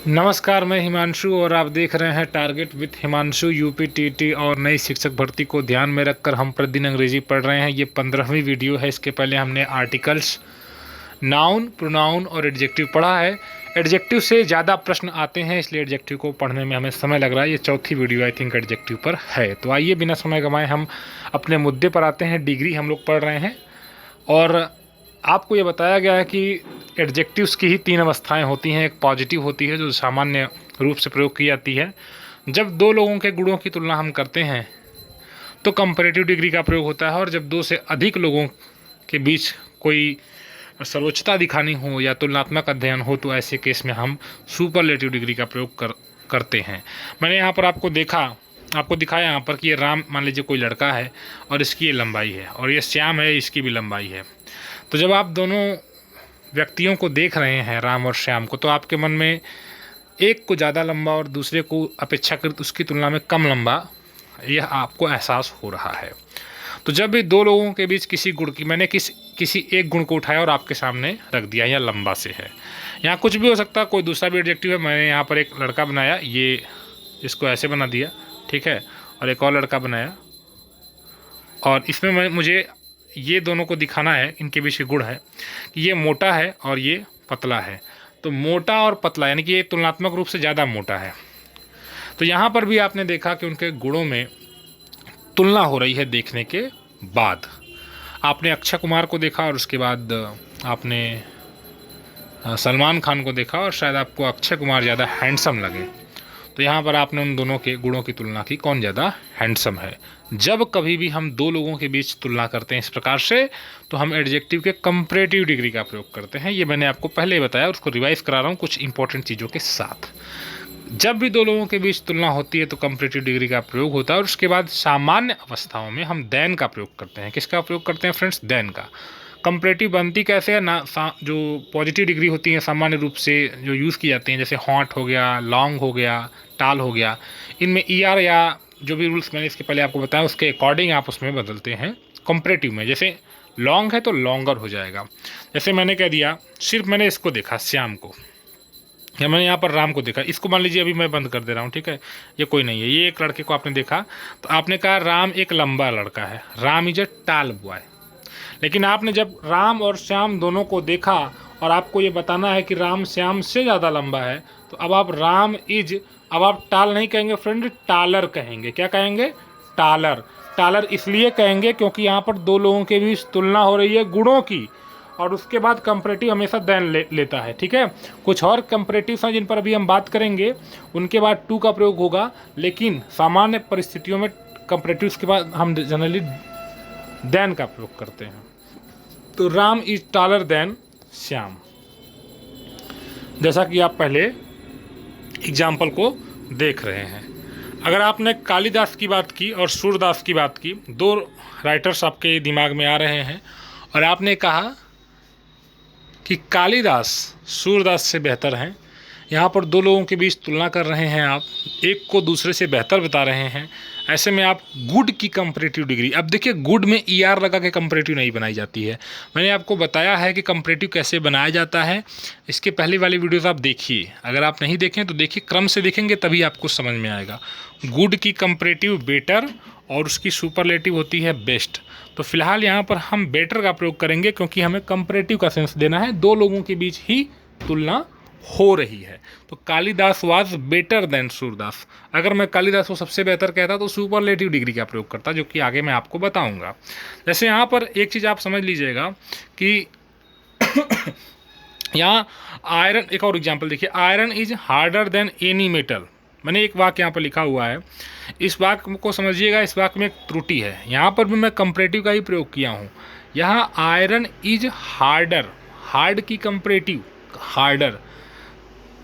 नमस्कार, मैं हिमांशु और आप देख रहे हैं टारगेट विथ हिमांशु। यूपीटीटी और नई शिक्षक भर्ती को ध्यान में रखकर हम प्रतिदिन अंग्रेजी पढ़ रहे हैं। ये 15वीं वीडियो है। इसके पहले हमने आर्टिकल्स, नाउन, प्रोनाउन और एडजेक्टिव पढ़ा है। एडजेक्टिव से ज़्यादा प्रश्न आते हैं, इसलिए एडजेक्टिव को पढ़ने में हमें समय लग रहा है। ये चौथी वीडियो आई थिंक एडजेक्टिव पर है। तो आइए बिना समय गंवाए हम अपने मुद्दे पर आते हैं। डिग्री हम लोग पढ़ रहे हैं और आपको ये बताया गया है कि एडजेक्टिव्स की ही 3 अवस्थाएं होती हैं। एक पॉजिटिव होती है जो सामान्य रूप से प्रयोग की जाती है। जब 2 लोगों के गुणों की तुलना हम करते हैं तो कंपैरेटिव डिग्री का प्रयोग होता है, और जब 2 से अधिक लोगों के बीच कोई सर्वोच्चता दिखानी हो या तुलनात्मक अध्ययन हो तो ऐसे केस में हम सुपरलेटिव डिग्री का प्रयोग करते हैं। मैंने यहाँ पर आपको दिखाया यहाँ पर कि ये राम, मान लीजिए कोई लड़का है और इसकी ये लंबाई है, और ये श्याम है, इसकी भी लंबाई है। तो जब आप दोनों व्यक्तियों को देख रहे हैं, राम और श्याम को, तो आपके मन में एक को ज़्यादा लंबा और दूसरे को अपेक्षाकृत उसकी तुलना में कम लंबा, यह आपको एहसास हो रहा है। तो जब भी 2 लोगों के बीच किसी गुण की, मैंने किसी एक गुण को उठाया और आपके सामने रख दिया, यह लंबा से है। यहाँ कुछ भी हो सकता है, कोई दूसरा भी एडजेक्टिव है। मैंने यहाँ पर एक लड़का बनाया, ये इसको ऐसे बना दिया, ठीक है, और एक और लड़का बनाया, और इसमें मुझे ये दोनों को दिखाना है, इनके बीच के गुण है कि ये मोटा है और ये पतला है। तो मोटा और पतला यानी कि ये तुलनात्मक रूप से ज़्यादा मोटा है। तो यहाँ पर भी आपने देखा कि उनके गुणों में तुलना हो रही है। देखने के बाद आपने अक्षय कुमार को देखा और उसके बाद आपने सलमान खान को देखा, और शायद आपको अक्षय कुमार ज़्यादा हैंडसम लगे। तो यहाँ पर आपने उन दोनों के गुणों की तुलना की, कौन ज़्यादा हैंडसम है। जब कभी भी हम 2 लोगों के बीच तुलना करते हैं इस प्रकार से, तो हम एडजेक्टिव के कंपैरेटिव डिग्री का प्रयोग करते हैं। ये मैंने आपको पहले ही बताया, उसको रिवाइज करा रहा हूँ कुछ इंपॉर्टेंट चीज़ों के साथ। जब भी 2 लोगों के बीच तुलना होती है तो कंपैरेटिव डिग्री का प्रयोग होता है। और उसके बाद सामान्य अवस्थाओं में हम देन का प्रयोग करते हैं। किसका प्रयोग करते हैं फ्रेंड्स? देन का। कंपैरेटिव बनती कैसे है ना, जो पॉजिटिव डिग्री होती है सामान्य रूप से जो यूज़ की जाती हैं, जैसे हॉट हो गया, लॉन्ग हो गया, टाल हो गया, इनमें ER या जो भी रूल्स मैंने इसके पहले आपको बताया उसके अकॉर्डिंग आप उसमें बदलते हैं। कंपैरेटिव में जैसे लॉन्ग है तो लॉन्गर हो जाएगा। जैसे मैंने कह दिया, सिर्फ मैंने इसको देखा श्याम को, या मैंने यहाँ पर राम को देखा, इसको मान लीजिए अभी मैं बंद कर दे रहा हूँ, ठीक है, ये कोई नहीं है, ये एक लड़के को आपने देखा तो आपने कहा राम एक लंबा लड़का है, राम इज अ टाल बॉय। लेकिन आपने जब राम और श्याम दोनों को देखा और आपको ये बताना है कि राम श्याम से ज़्यादा लंबा है, तो अब आप अब आप टाल नहीं कहेंगे फ्रेंड, टालर कहेंगे। क्या कहेंगे? टालर। टालर इसलिए कहेंगे क्योंकि यहाँ पर 2 लोगों के बीच तुलना हो रही है गुणों की, और उसके बाद कंपैरेटिव हमेशा देन लेता है, ठीक है। कुछ और कंपैरेटिव्स हैं जिन पर अभी हम बात करेंगे, उनके बाद टू का प्रयोग होगा, लेकिन सामान्य परिस्थितियों में कंपैरेटिव्स के बाद हम जनरली देन का प्रयोग करते हैं। तो Ram is taller than Shyam, जैसा कि आप पहले एग्जाम्पल को देख रहे हैं। अगर आपने कालिदास की बात की और सूरदास की बात की, 2 राइटर्स आपके दिमाग में आ रहे हैं, और आपने कहा कि कालिदास सूरदास से बेहतर हैं। यहाँ पर 2 लोगों के बीच तुलना कर रहे हैं आप, एक को दूसरे से बेहतर बता रहे हैं। ऐसे में आप गुड की कंपैरेटिव डिग्री, अब देखिए गुड में ER लगा के कंपैरेटिव नहीं बनाई जाती है। मैंने आपको बताया है कि कंपैरेटिव कैसे बनाया जाता है, इसके पहले वाली वीडियोस आप देखिए। अगर आप नहीं देखें तो देखिए, क्रम से देखेंगे तभी आपको समझ में आएगा। गुड की कंपैरेटिव बेटर और उसकी सुपरलेटिव होती है बेस्ट। तो फिलहाल यहाँ पर हम बेटर का प्रयोग करेंगे क्योंकि हमें कंपैरेटिव का सेंस देना है, 2 लोगों के बीच ही तुलना हो रही है। तो Kalidas was better than Surdas. अगर मैं कालिदास को सबसे बेहतर कहता तो सुपरलेटिव डिग्री का प्रयोग करता, जो कि आगे मैं आपको बताऊंगा। जैसे यहाँ पर एक चीज़ आप समझ लीजिएगा कि यहाँ आयरन, एक और एग्जांपल देखिए, iron is harder than any metal. मैंने एक वाक्य यहाँ पर लिखा हुआ है, इस वाक्य को समझिएगा। इस वाक्य में एक त्रुटि है, यहाँ पर भी मैं कंपैरेटिव का ही प्रयोग किया हूँ। यहाँ आयरन इज हार्डर, हार्ड की कंपैरेटिव हार्डर,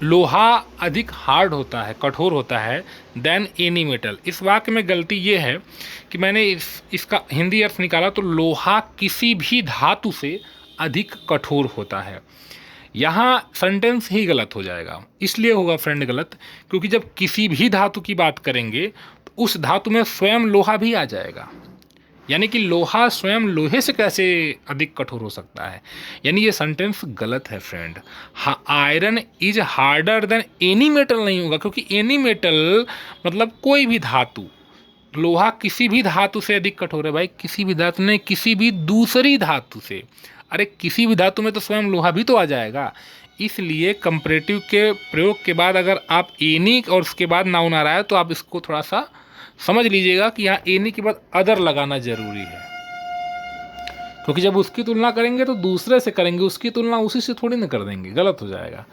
लोहा अधिक हार्ड होता है, कठोर होता है, देन एनी मेटल। इस वाक्य में गलती ये है कि मैंने इसका हिंदी अर्थ निकाला तो लोहा किसी भी धातु से अधिक कठोर होता है। यहाँ सेंटेंस ही गलत हो जाएगा। इसलिए होगा फ्रेंड गलत, क्योंकि जब किसी भी धातु की बात करेंगे तो उस धातु में स्वयं लोहा भी आ जाएगा। यानी कि लोहा स्वयं लोहे से कैसे अधिक कठोर हो सकता है, यानी ये सेंटेंस गलत है friend. Iron is harder than any metal नहीं होगा, क्योंकि एनी मेटल मतलब कोई भी धातु, लोहा किसी भी धातु से अधिक कठोर है भाई, किसी भी धातु नहीं, किसी भी दूसरी धातु से। अरे किसी भी धातु में तो स्वयं लोहा भी तो आ जाएगा। इसलिए कंपैरेटिव के प्रयोग के बाद अगर आप एनी और उसके बाद नाउन आ रहा है तो आप इसको थोड़ा सा समझ लीजिएगा कि यहाँ एनी के बाद अदर लगाना जरूरी है, क्योंकि जब उसकी तुलना करेंगे तो दूसरे से करेंगे, उसकी तुलना उसी से थोड़ी ना कर देंगे, गलत हो जाएगा।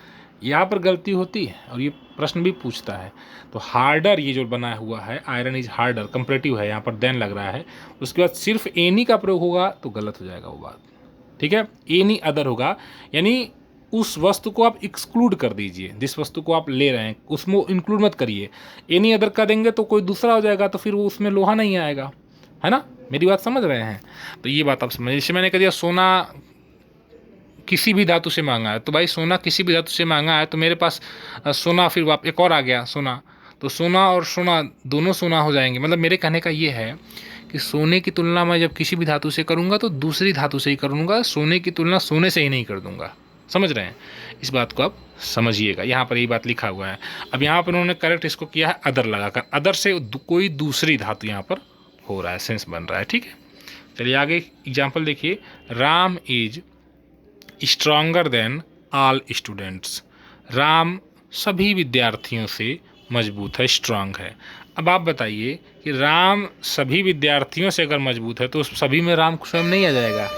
यहाँ पर गलती होती है और ये प्रश्न भी पूछता है। तो हार्डर ये जो बनाया हुआ है आयरन इज हार्डर, कंपैरेटिव है, यहाँ पर देन लग रहा है, उसके बाद सिर्फ एनी का प्रयोग होगा तो गलत हो जाएगा वो बात, ठीक है। एनी अदर होगा, यानी उस वस्तु को आप एक्सक्लूड कर दीजिए, जिस वस्तु को आप ले रहे हैं उसमें इंक्लूड मत करिए। एनी अदर कर देंगे तो कोई दूसरा हो जाएगा, तो फिर वो उसमें लोहा नहीं आएगा, है ना। मेरी बात समझ रहे हैं, तो ये बात आप समझ। जैसे मैंने कह दिया सोना किसी भी धातु से मांगा है, तो भाई सोना किसी भी धातु से मांगा है तो मेरे पास सोना, फिर वाप एक और आ गया सोना, तो सोना और सोना दोनों सोना हो जाएंगे। मतलब मेरे कहने का ये है कि सोने की तुलना मैं जब किसी भी धातु से करूँगा तो दूसरी धातु से ही करूँगा, सोने की तुलना सोने से ही नहीं कर दूंगा। समझ रहे हैं, इस बात को आप समझिएगा, यहाँ पर यही बात लिखा हुआ है। अब यहाँ पर उन्होंने करेक्ट इसको किया है अदर लगाकर, अदर से कोई दूसरी धातु यहाँ पर हो रहा है, सेंस बन रहा है, ठीक है। चलिए आगे एग्जाम्पल देखिए, Ram is stronger than all students, Ram सभी विद्यार्थियों से मजबूत है, स्ट्रांग है। अब आप बताइए कि राम सभी विद्यार्थियों से अगर मजबूत है तो उस सभी में राम स्वयं नहीं आ जाएगा,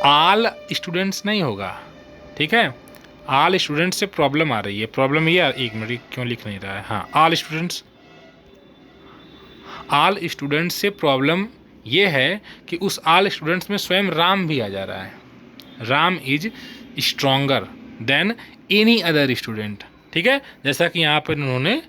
ऑल स्टूडेंट्स नहीं होगा, ठीक है। ऑल स्टूडेंट्स से प्रॉब्लम आ रही है, प्रॉब्लम ये, एक मिनट क्यों लिख नहीं रहा है, हाँ ऑल स्टूडेंट्स से प्रॉब्लम ये है कि उस ऑल स्टूडेंट्स में स्वयं राम भी आ जा रहा है, Ram is stronger than any other student, ठीक है। जैसा कि यहाँ पर उन्होंने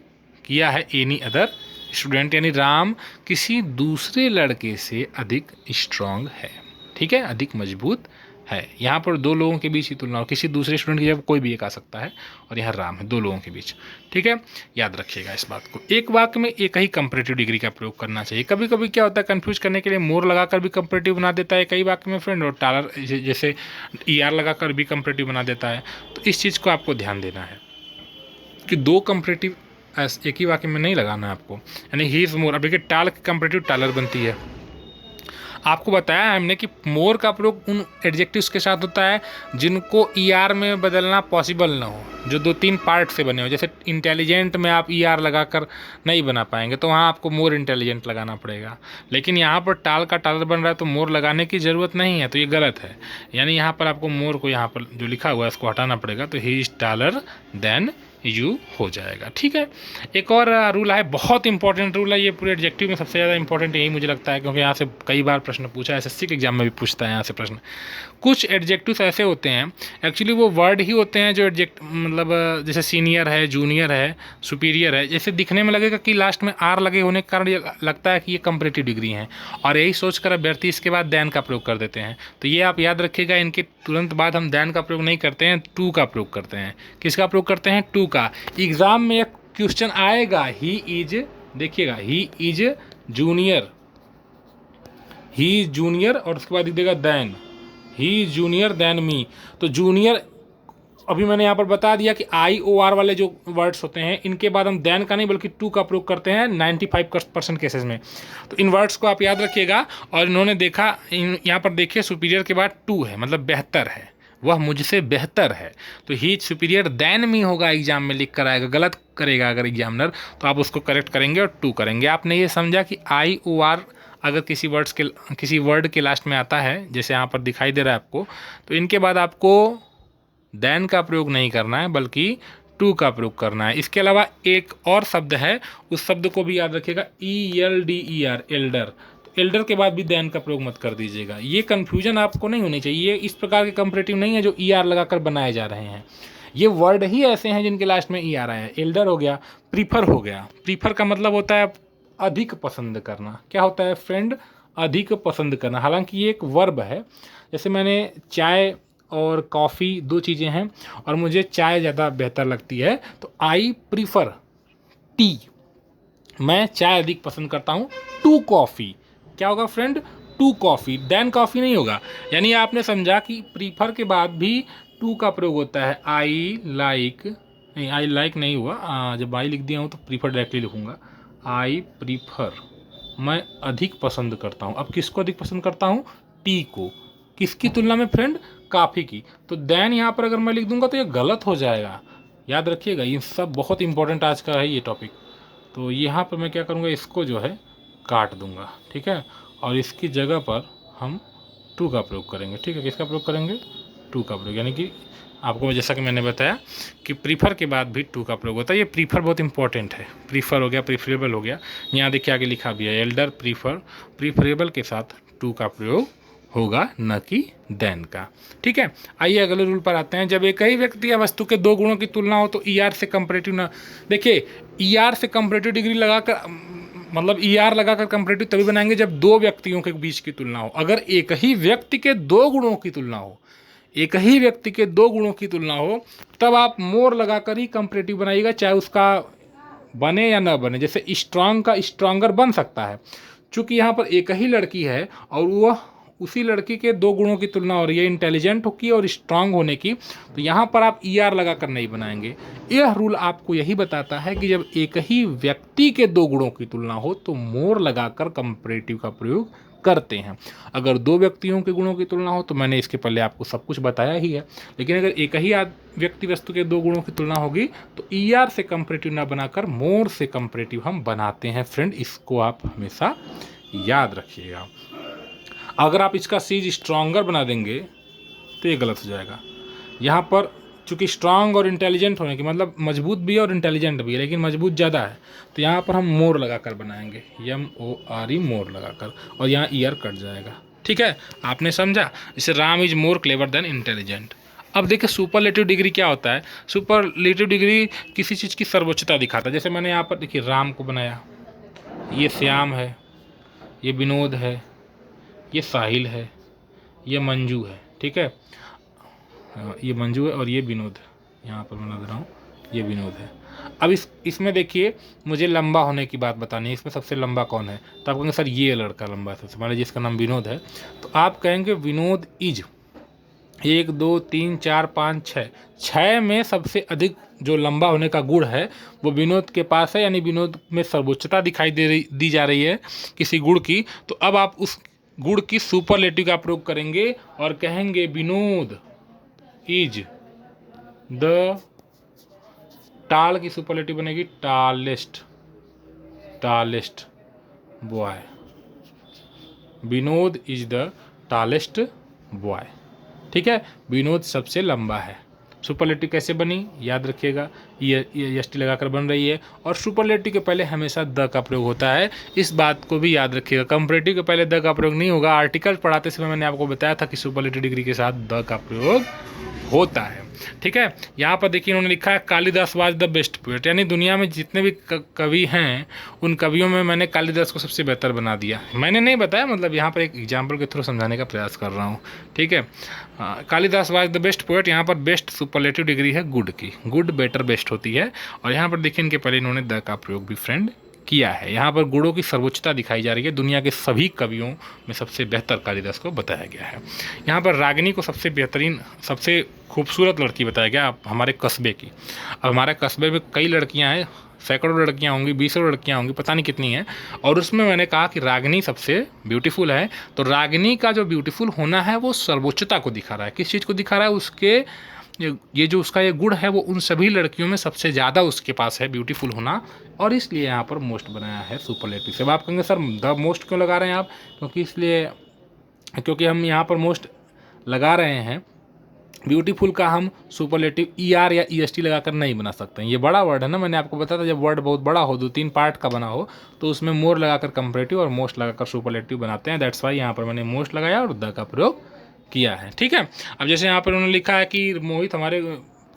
किया है एनी अदर स्टूडेंट, यानी राम किसी दूसरे लड़के से अधिक स्ट्रॉन्ग है, ठीक है, अधिक मजबूत है। यहाँ पर दो लोगों के बीच ही तुलना, और किसी दूसरे स्टूडेंट की जगह कोई भी एक आ सकता है, और यहाँ राम है, दो लोगों के बीच, ठीक है। याद रखिएगा इस बात को। एक वाक्य में एक ही कंपैरेटिव डिग्री का प्रयोग करना चाहिए। कभी कभी क्या होता है, कंफ्यूज करने के लिए मोर लगाकर भी कंपैरेटिव बना देता है कई वाक्य में फ्रेंड, और टालर जैसे ER लगाकर भी कंपैरेटिव बना देता है। तो इस चीज़ को आपको ध्यान देना है कि दो कंपैरेटिव एक ही वाक्य में नहीं लगाना है आपको, यानी ही इज़ मोर। अब देखिए टाल की कंपैरेटिव टालर बनती है। आपको बताया हमने कि मोर का प्रयोग उन एडजेक्टिव्स के साथ होता है जिनको ER में बदलना पॉसिबल ना हो, जो 2-3 पार्ट से बने हो। जैसे इंटेलिजेंट में आप ER लगाकर नहीं बना पाएंगे, तो वहाँ आपको मोर इंटेलिजेंट लगाना पड़ेगा। लेकिन यहाँ पर टाल का टालर बन रहा है तो मोर लगाने की ज़रूरत नहीं है, तो ये गलत है। यानी यहाँ पर आपको मोर को यहाँ पर जो लिखा हुआ है इसको हटाना पड़ेगा, तो he is taller than you हो जाएगा, ठीक है। एक और रूल है, बहुत इंपॉर्टेंट रूल है, ये पूरे एडजेक्टिव में सबसे ज़्यादा इंपॉर्टेंट यही मुझे लगता है, क्योंकि यहाँ से कई बार प्रश्न पूछा है, SSC के एग्जाम में भी पूछता है यहाँ से प्रश्न। कुछ एडजेक्टिव्स ऐसे होते हैं, एक्चुअली वो वर्ड ही होते हैं जो मतलब जैसे सीनियर है, जूनियर है, सुपीरियर है, जैसे दिखने में लगेगा कि लास्ट में R लगे होने के कारण ये लगता है कि ये कंपैरेटिव डिग्री हैं, और यही सोचकर अभ्यर्थी इसके बाद देन का प्रयोग कर देते हैं। तो ये आप याद रखिएगा, इनके तुरंत बाद हम देन का प्रयोग नहीं करते हैं, टू का प्रयोग करते हैं। किसका प्रयोग करते हैं? टू का। एग्जाम में एक क्वेश्चन आएगा, ही इज, देखिएगा he is junior, he is junior, और उसके बाद देगा then, he is junior than me. तो जूनियर अभी मैंने यहाँ पर बता दिया कि IOR वाले जो वर्ड्स होते हैं इनके बाद हम देन का नहीं बल्कि टू का प्रयोग करते हैं 95% केसेस में। तो इन वर्ड्स को आप याद रखिएगा। और इन्होंने देखा, यहाँ पर देखिए सुपीरियर के बाद टू है, मतलब बेहतर है, वह मुझसे बेहतर है। तो he is superior than me होगा, एग्जाम में लिख कर आएगा। गलत करेगा अगर एग्जामिनर तो आप उसको करेक्ट करेंगे और टू करेंगे। आपने ये समझा कि IOR अगर किसी वर्ड के लास्ट में आता है, जैसे यहाँ पर दिखाई दे रहा है आपको, तो इनके बाद आपको देन का प्रयोग नहीं करना है बल्कि टू का प्रयोग करना है। इसके अलावा एक और शब्द है, उस शब्द को भी याद रखिएगा, ELDER, एल्डर। तो एल्डर के बाद भी देन का प्रयोग मत कर दीजिएगा। ये कन्फ्यूजन आपको नहीं होनी चाहिए। ये इस प्रकार के कंपैरेटिव नहीं है जो ER लगाकर बनाए जा रहे हैं। ये वर्ड ही ऐसे हैं जिनके लास्ट में ER आया है। एल्डर हो गया, प्रीफर हो गया। प्रीफर का मतलब होता है अधिक पसंद करना। क्या होता है फ्रेंड? अधिक पसंद करना। हालांकि ये एक वर्ब है। जैसे मैंने चाय और कॉफ़ी दो चीज़ें हैं और मुझे चाय ज़्यादा बेहतर लगती है, तो आई प्रीफर टी, मैं चाय अधिक पसंद करता हूँ टू कॉफ़ी। क्या होगा friend? Two coffee, then coffee नहीं होगा। यानी आपने समझा कि प्रीफर के बाद भी टू का प्रयोग होता है। आई लाइक, नहीं आई लाइक नहीं हुआ, जब आई लिख दिया हूँ तो प्रीफर डायरेक्टली लिखूँगा। आई प्रीफर, मैं अधिक पसंद करता हूँ। अब किसको अधिक पसंद करता हूँ? टी को। किसकी तुलना में फ्रेंड? काफ़ी की। तो देन यहाँ पर अगर मैं लिख दूंगा तो ये गलत हो जाएगा, याद रखिएगा। ये सब बहुत इंपॉर्टेंट आज का है ये टॉपिक। तो यहाँ पर मैं क्या करूँगा, इसको जो है काट दूंगा, ठीक है। और इसकी जगह पर हम टू का प्रयोग करेंगे, ठीक है। किसका प्रयोग करेंगे? टू का प्रयोग। यानी कि आपको जैसा कि मैंने बताया कि प्रीफर के बाद भी टू का प्रयोग होता है। ये प्रीफर बहुत इंपॉर्टेंट है। प्रीफर हो गया, प्रीफरेबल हो गया। यहाँ देखिए आगे लिखा भी है, एल्डर प्रीफर, प्रीफरेबल के साथ टू का प्रयोग होगा, न कि देन का, ठीक है। आइए अगले रूल पर आते हैं। जब एक ही व्यक्ति या वस्तु के दो गुणों की तुलना हो तो ई आर से कंपैरेटिव ना, देखिए ई आर से कंपैरेटिव डिग्री लगाकर, मतलब ई आर लगाकर कंपैरेटिव तभी बनाएंगे जब दो व्यक्तियों के बीच की तुलना हो। अगर एक ही व्यक्ति के दो गुणों की तुलना हो, एक ही व्यक्ति के दो गुणों की तुलना हो, तब आप मोर लगाकर ही कंपैरेटिव बनाइएगा, चाहे उसका बने या ना बने। जैसे स्ट्रांग का स्ट्रांगर बन सकता है, चूंकि यहाँ पर एक ही लड़की है और वह उसी लड़की के दो गुणों की तुलना हो रही है, इंटेलिजेंट की और स्ट्रांग होने की, तो यहाँ पर आप ई आर लगाकर नहीं बनाएंगे। यह रूल आपको यही बताता है कि जब एक ही व्यक्ति के दो गुणों की तुलना हो तो मोर लगाकर कंपैरेटिव का प्रयोग करते हैं। अगर दो व्यक्तियों के गुणों की तुलना हो तो मैंने इसके पहले आपको सब कुछ बताया ही है। लेकिन अगर एक ही व्यक्ति वस्तु के दो गुणों की तुलना होगी तो ई आर से कंपैरेटिव ना बनाकर मोर से कंपैरेटिव हम बनाते हैं फ्रेंड। इसको आप हमेशा याद रखिएगा। अगर आप इसका सीज स्ट्रॉन्गर बना देंगे तो ये गलत हो जाएगा। यहाँ पर चूँकि स्ट्रांग और इंटेलिजेंट होने की मतलब मजबूत भी है और इंटेलिजेंट भी है, लेकिन मजबूत ज़्यादा है, तो यहाँ पर हम मोर लगाकर बनाएंगे, MORE मोर लगाकर, और यहाँ ईयर कट जाएगा, ठीक है। आपने समझा? जैसे Ram is more clever than intelligent. अब देखिए सुपरलेटिव डिग्री क्या होता है। सुपरलेटिव डिग्री किसी चीज़ की सर्वोच्चता दिखाता है। जैसे मैंने यहाँ पर देखिए राम को बनाया, ये श्याम है, ये विनोद है, ये साहिल है, ये मंजू है, ठीक है। ये मंजू है और ये विनोद है, यहाँ पर बना दे रहा हूँ, ये विनोद है। अब इसमें देखिए मुझे लंबा होने की बात बतानी है। इसमें सबसे लंबा कौन है? तो आप कहेंगे सर ये लड़का लंबा है सबसे, मान लीजिए जिसका नाम विनोद है, तो आप कहेंगे विनोद इज 1 2 3 4 5 6, 6 में सबसे अधिक जो लंबा होने का गुण है वो विनोद के पास है। यानी विनोद में सर्वोच्चता दिखाई दी जा रही है किसी गुण की। तो अब आप उस गुण की सुपरलेटिव का प्रयोग करेंगे और कहेंगे विनोद इज द, टाल की सुपरलेटिव बनेगी tallest, tallest boy. Vinod is the tallest boy, ठीक है। विनोद सबसे लंबा है। सुपरलेटिव कैसे बनी याद रखिएगा, ये एस टी लगाकर बन रही है, और सुपरलेटिव के पहले हमेशा द का प्रयोग होता है। इस बात को भी याद रखिएगा। कंपैरेटिव के पहले द का प्रयोग नहीं होगा। आर्टिकल पढ़ाते समय मैंने आपको बताया था कि सुपरलेटिव डिग्री के साथ द का प्रयोग होता है, ठीक है। यहाँ पर देखिए इन्होंने लिखा है Kalidas was the best poet. यानी दुनिया में जितने भी कवि हैं उन कवियों में मैंने कालिदास को सबसे बेहतर बना दिया। मैंने नहीं बताया, मतलब यहाँ पर एक एग्जाम्पल के थ्रू समझाने का प्रयास कर रहा हूँ, ठीक है। Kalidas was the best poet, यहाँ पर बेस्ट सुपरलेटिव डिग्री है गुड की, गुड बेटर बेस्ट होती है। और यहाँ पर देखिए इनके पहले इन्होंने द का प्रयोग भी फ्रेंड किया है। यहाँ पर गुणों की सर्वोच्चता दिखाई जा रही है। दुनिया के सभी कवियों में सबसे बेहतर कालिदास को बताया गया है। यहाँ पर रागिनी को सबसे बेहतरीन, सबसे खूबसूरत लड़की बताया गया हमारे कस्बे की। अब हमारे कस्बे में कई लड़कियाँ हैं, सैकड़ों लड़कियाँ होंगी, 20 लड़कियाँ होंगी, पता नहीं कितनी हैं, और उसमें मैंने कहा कि रागिनी सबसे ब्यूटीफुल है। तो रागिनी का जो ब्यूटीफुल होना है वो सर्वोच्चता को दिखा रहा है। किस चीज़ को दिखा रहा है? उसके ये जो उसका ये गुण है वो उन सभी लड़कियों में सबसे ज़्यादा उसके पास है, ब्यूटीफुल होना, और इसलिए यहाँ पर मोस्ट बनाया है सुपरलेटिव से। अब आप कहेंगे सर द मोस्ट क्यों लगा रहे हैं आप? क्योंकि हम यहाँ पर मोस्ट लगा रहे हैं। ब्यूटीफुल का हम सुपरलेटिव ER या EST लगाकर नहीं बना सकते हैं। ये बड़ा वर्ड है ना, मैंने आपको बताया था जब वर्ड बहुत बड़ा हो, 2-3 पार्ट का बना हो, तो उसमें मोर लगाकर कंपैरेटिव और मोस्ट लगाकर सुपरलेटिव बनाते हैं। दैट्स वाई यहाँ पर मैंने मोस्ट लगाया और द का प्रयोग किया है, ठीक है। अब जैसे यहाँ पर उन्होंने लिखा है कि मोहित हमारे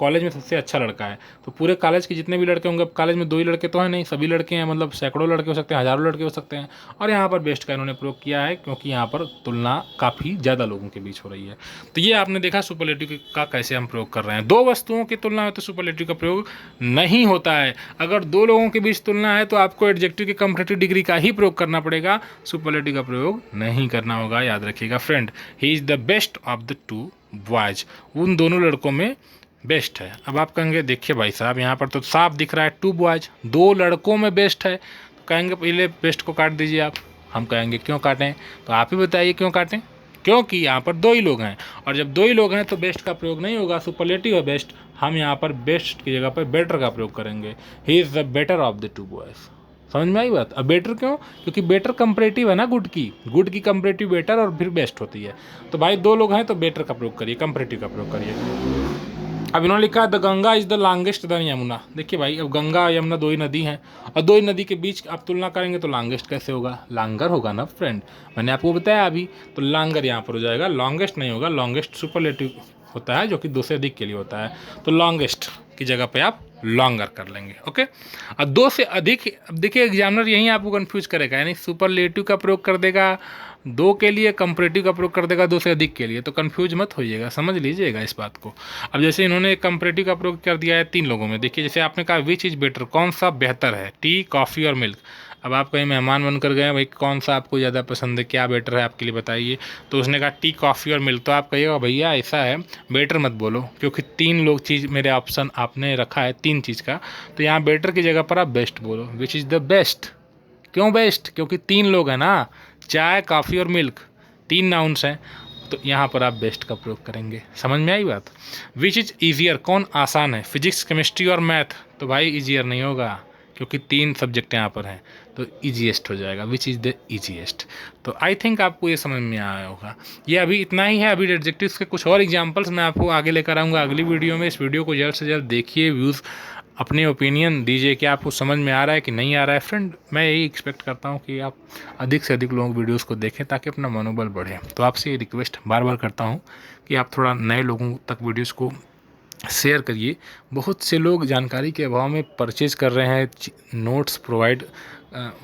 कॉलेज में सबसे अच्छा लड़का है। तो पूरे कॉलेज के जितने भी लड़के होंगे, अब कॉलेज में 2 ही लड़के तो हैं नहीं, सभी लड़के हैं, मतलब सैकड़ों लड़के हो सकते हैं, हज़ारों लड़के हो सकते हैं। और यहाँ पर बेस्ट का इन्होंने प्रयोग किया है क्योंकि यहाँ पर तुलना काफ़ी ज़्यादा लोगों के बीच हो रही है। तो ये आपने देखा सुपरलेटिव का कैसे हम प्रयोग कर रहे हैं। 2 वस्तुओं की तुलना में तो सुपरलेटिव का प्रयोग नहीं होता है। अगर 2 लोगों के बीच तुलना है तो आपको एडजेक्टिव की कंपैरेटिव डिग्री का ही प्रयोग करना पड़ेगा, सुपरलेटिव का प्रयोग नहीं करना होगा। याद रखिएगा friend, he is the best of the 2 boys, उन दोनों लड़कों में बेस्ट है। अब आप कहेंगे देखिए भाई साहब, यहाँ पर तो साफ दिख रहा है 2 बॉयज, 2 लड़कों में बेस्ट है। तो कहेंगे पहले बेस्ट को काट दीजिए आप। हम कहेंगे क्यों काटें, तो आप ही बताइए क्यों काटें। क्योंकि यहाँ पर 2 ही लोग हैं, और जब 2 ही लोग हैं तो बेस्ट का प्रयोग नहीं होगा, सुपरलेटिव है बेस्ट। हम यहाँ पर बेस्ट की जगह पर बेटर का प्रयोग करेंगे। He is the better of the 2 boys. समझ में आई बात। अब बेटर क्यों, क्योंकि बेटर कंपैरेटिव है ना गुड की कंपैरेटिव बेटर और फिर बेस्ट होती है। तो भाई 2 लोग हैं तो बेटर का प्रयोग करिए, कंपैरेटिव का प्रयोग करिए। अब इन्होंने लिखा the Ganga is the longest than Yamuna. देखिए भाई, अब गंगा और यमुना 2 ही नदी हैं, और 2 ही नदी के बीच आप तुलना करेंगे तो लॉन्गेस्ट कैसे होगा, लांगर होगा ना फ्रेंड। मैंने आपको बताया अभी, तो लांगर यहाँ पर हो जाएगा, लॉन्गेस्ट नहीं होगा। लॉन्गेस्ट सुपरलेटिव होता है जो कि 2 से अधिक के लिए होता है। तो लॉन्गेस्ट की जगह पे आप लॉन्गर कर लेंगे। ओके, और 2 से अधिक, अब देखिए एग्जामिनर यहीं आपको कंफ्यूज करेगा, यानी सुपरलेटिव का प्रयोग कर देगा 2 के लिए, कंपैरेटिव का प्रयोग कर देगा 2 से अधिक के लिए। तो कंफ्यूज मत होइएगा, समझ लीजिएगा इस बात को। अब जैसे इन्होंने कंपैरेटिव का प्रयोग कर दिया है 3 लोगों में। देखिए जैसे आपने कहा विच इज़ बेटर, कौन सा बेहतर है, टी, कॉफ़ी और मिल्क। अब आप कहीं मेहमान बनकर गए, भाई कौन सा आपको ज़्यादा पसंद है, क्या बेटर है आपके लिए बताइए। तो उसने कहा टी, कॉफ़ी और मिल्क। तो आप कहिएगा भैया ऐसा है, बेटर मत बोलो, क्योंकि 3 लोग चीज़ मेरे ऑप्शन आपने रखा है 3 चीज़ का, तो यहाँ बेटर की जगह पर आप बेस्ट बोलो, विच इज़ द बेस्ट। क्यों बेस्ट, क्योंकि 3 लोग हैं ना, चाय, कॉफ़ी और मिल्क, 3 नाउन्स हैं, तो यहाँ पर आप बेस्ट का प्रयोग करेंगे। समझ में आई बात। विच इज़ ईजियर, कौन आसान है, फिजिक्स, केमिस्ट्री और मैथ। तो भाई ईजियर नहीं होगा, क्योंकि 3 सब्जेक्ट यहाँ पर हैं, तो ईजीएस्ट हो जाएगा, विच इज़ द ईजीएस्ट। तो आई थिंक आपको ये समझ में आया होगा। ये अभी इतना ही है। अभी एडजेक्टिव्स के कुछ और एग्जांपल्स मैं आपको आगे लेकर आऊँगा अगली वीडियो में। इस वीडियो को जल्द से जल्द देखिए, व्यूज़ अपने ओपिनियन दीजिए कि आपको समझ में आ रहा है कि नहीं आ रहा है। फ्रेंड, मैं यही एक्सपेक्ट करता हूँ कि आप अधिक से अधिक लोगों वीडियोस को देखें ताकि अपना मनोबल बढ़े। तो आपसे ये रिक्वेस्ट बार बार करता हूँ कि आप थोड़ा नए लोगों तक वीडियोस को शेयर करिए। बहुत से लोग जानकारी के अभाव में परचेज़ कर रहे हैं, नोट्स प्रोवाइड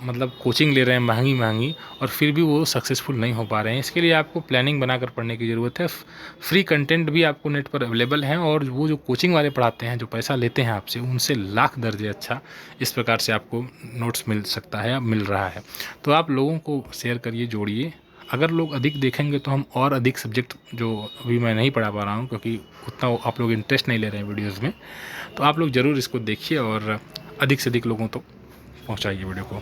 मतलब कोचिंग ले रहे हैं महंगी महंगी, और फिर भी वो सक्सेसफुल नहीं हो पा रहे हैं। इसके लिए आपको प्लानिंग बनाकर पढ़ने की ज़रूरत है। फ्री कंटेंट भी आपको नेट पर अवेलेबल है, और वो जो कोचिंग वाले पढ़ाते हैं, जो पैसा लेते हैं आपसे, उनसे लाख दर्जे अच्छा इस प्रकार से आपको नोट्स मिल सकता है, मिल रहा है। तो आप लोगों को शेयर करिए, जोड़िए। अगर लोग अधिक देखेंगे तो हम और अधिक सब्जेक्ट जो अभी मैं नहीं पढ़ा पा रहा हूँ, क्योंकि उतना आप लोग इंटरेस्ट नहीं ले रहे हैं वीडियोज़ में, तो आप लोग ज़रूर इसको देखिए और अधिक से अधिक लोगों तक पहुँचाइए वीडियो को।